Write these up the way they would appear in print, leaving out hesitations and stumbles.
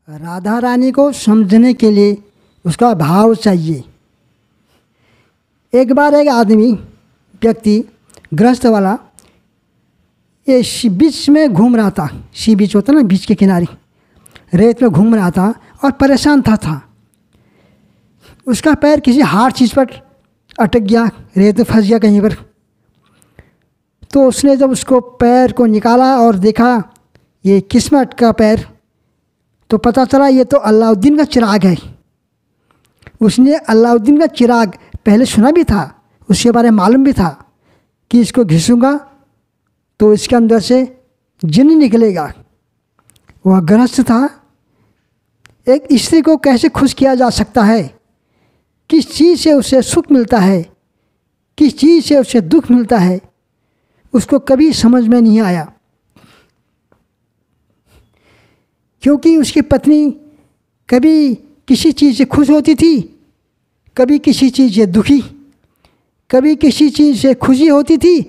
राधा रानी को समझने के लिए उसका भाव चाहिए। एक बार एक आदमी व्यक्ति गृहस्थ वाला ये बीच में घूम रहा था। सी बीच होता ना, बीच के किनारे रेत में घूम रहा था और परेशान था। उसका पैर किसी हार्ड चीज़ पर अटक गया, रेत में फंस गया कहीं पर। तो उसने जब उसको पैर को निकाला और देखा ये किस्मत का पैर, तो पता चला ये तो अलाउद्दीन का चिराग है। उसने अलाउद्दीन का चिराग पहले सुना भी था, उसके बारे में मालूम भी था कि इसको घिसूँगा तो इसके अंदर से जिन्न निकलेगा। वह गृहस्थ था। एक स्त्री को कैसे खुश किया जा सकता है, किस चीज़ से उसे सुख मिलता है, किस चीज़ से उसे दुख मिलता है, उसको कभी समझ में नहीं आया। क्योंकि उसकी पत्नी कभी किसी चीज़ से खुश होती थी, कभी किसी चीज़ से दुखी, कभी किसी चीज़ से खुशी होती थी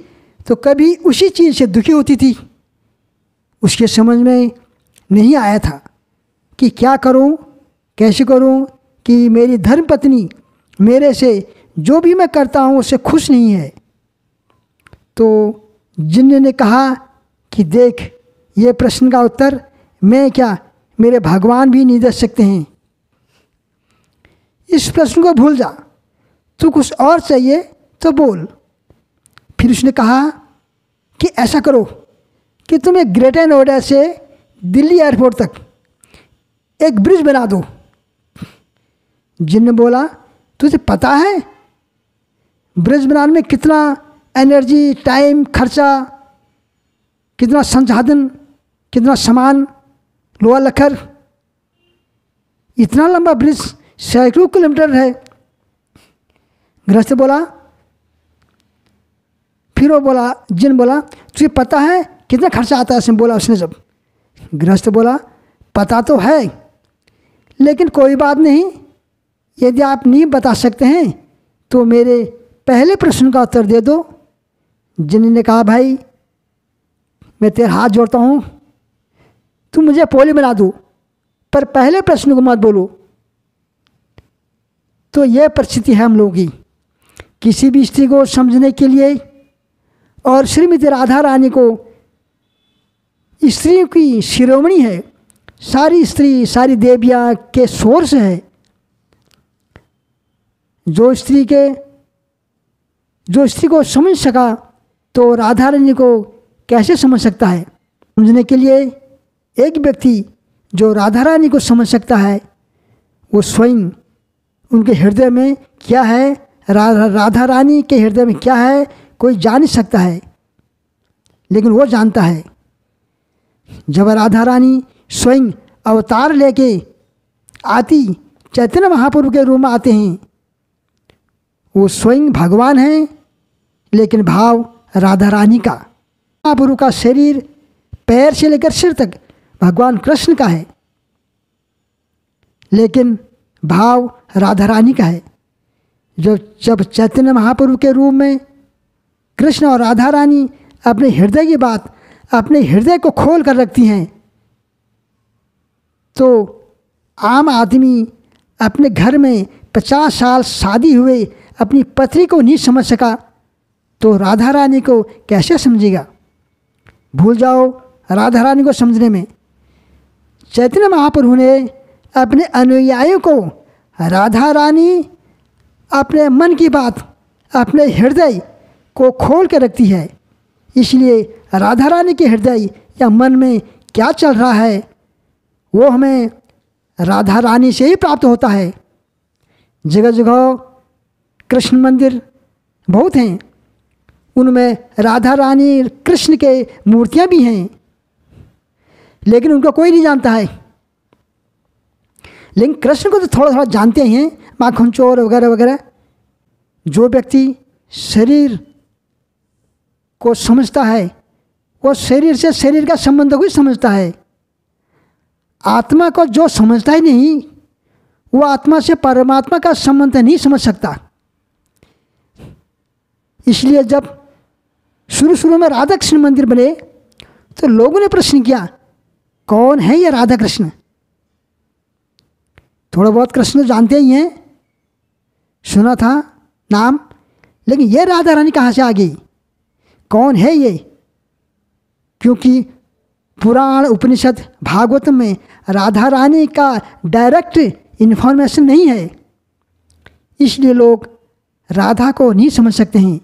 तो कभी उसी चीज़ से दुखी होती थी। उसके समझ में नहीं आया था कि क्या करूं, कैसे करूं कि मेरी धर्मपत्नी मेरे से जो भी मैं करता हूं उससे खुश नहीं है। तो जिन्न ने कहा कि देख, ये प्रश्न का उत्तर मैं क्या, मेरे भगवान भी नहीं दे सकते हैं। इस प्रश्न को भूल जा, तू कुछ और चाहिए तो बोल। फिर उसने कहा कि ऐसा करो कि तुम एक ग्रेटर नोएडा से दिल्ली एयरपोर्ट तक एक ब्रिज बना दो। जिन्न बोला, तुझे पता है ब्रिज बनाने में कितना एनर्जी, टाइम, खर्चा, कितना संसाधन, कितना सामान, लोहा लक्कर, इतना लंबा ब्रिज सैकड़ों किलोमीटर है। गृहस्थ बोला, फिर वो बोला, जिन बोला, तुझे पता है कितना खर्चा आता है इसमें, बोला उसने। जब गृहस्थ बोला, पता तो है लेकिन कोई बात नहीं, यदि आप नहीं बता सकते हैं तो मेरे पहले प्रश्न का उत्तर दे दो। जिन ने कहा, भाई मैं तेरे हाथ जोड़ता हूँ, तुम मुझे पोली बना दो पर पहले प्रश्न को मत बोलो। तो यह परिस्थिति है हम लोगों की। किसी भी स्त्री को समझने के लिए, और श्रीमती राधा रानी को स्त्रियों की शिरोमणि है, सारी स्त्री, सारी देवियाँ के सोर्स है। जो स्त्री को समझ सका तो राधा रानी को कैसे समझ सकता है। समझने के लिए एक व्यक्ति जो राधा रानी को समझ सकता है, वो स्वयं उनके हृदय में क्या है, राधा रानी के हृदय में क्या है, कोई जान नहीं सकता है, लेकिन वो जानता है। जब राधा रानी स्वयं अवतार लेके आती, चैतन्य महाप्रभु के रूप में आते हैं, वो स्वयं भगवान हैं लेकिन भाव राधा रानी का। महाप्रभु का शरीर पैर से लेकर सिर तक भगवान कृष्ण का है, लेकिन भाव राधा रानी का है। जब चैतन्य महाप्रभु के रूप में कृष्ण और राधा रानी अपने हृदय की बात, अपने हृदय को खोल कर रखती हैं, तो आम आदमी अपने घर में 50 साल शादी हुए अपनी पत्नी को नहीं समझ सका तो राधा रानी को कैसे समझेगा। भूल जाओ राधा रानी को समझने में। चैतन्य महाप्रभु ने अपने अनुयायियों को राधा रानी अपने मन की बात, अपने हृदय को खोल कर रखती है। इसलिए राधा रानी के हृदय या मन में क्या चल रहा है वो हमें राधा रानी से ही प्राप्त होता है। जगह जगह कृष्ण मंदिर बहुत हैं, उनमें राधा रानी कृष्ण के मूर्तियां भी हैं, लेकिन उनको कोई नहीं जानता है। लेकिन कृष्ण को तो थोड़ा थोड़ा जानते हैं, माखन चोर वगैरह वगैरह। जो व्यक्ति शरीर को समझता है वो शरीर से शरीर का संबंध को ही समझता है। आत्मा को जो समझता ही नहीं वो आत्मा से परमात्मा का संबंध नहीं समझ सकता। इसलिए जब शुरू में राधा कृष्ण मंदिर बने तो लोगों ने प्रश्न किया, कौन है ये राधा कृष्ण? थोड़ा बहुत कृष्ण जानते ही हैं, सुना था नाम, लेकिन ये राधा रानी कहाँ से आ गई, कौन है ये? क्योंकि पुराण उपनिषद भागवत में राधा रानी का डायरेक्ट इन्फॉर्मेशन नहीं है, इसलिए लोग राधा को नहीं समझ सकते हैं।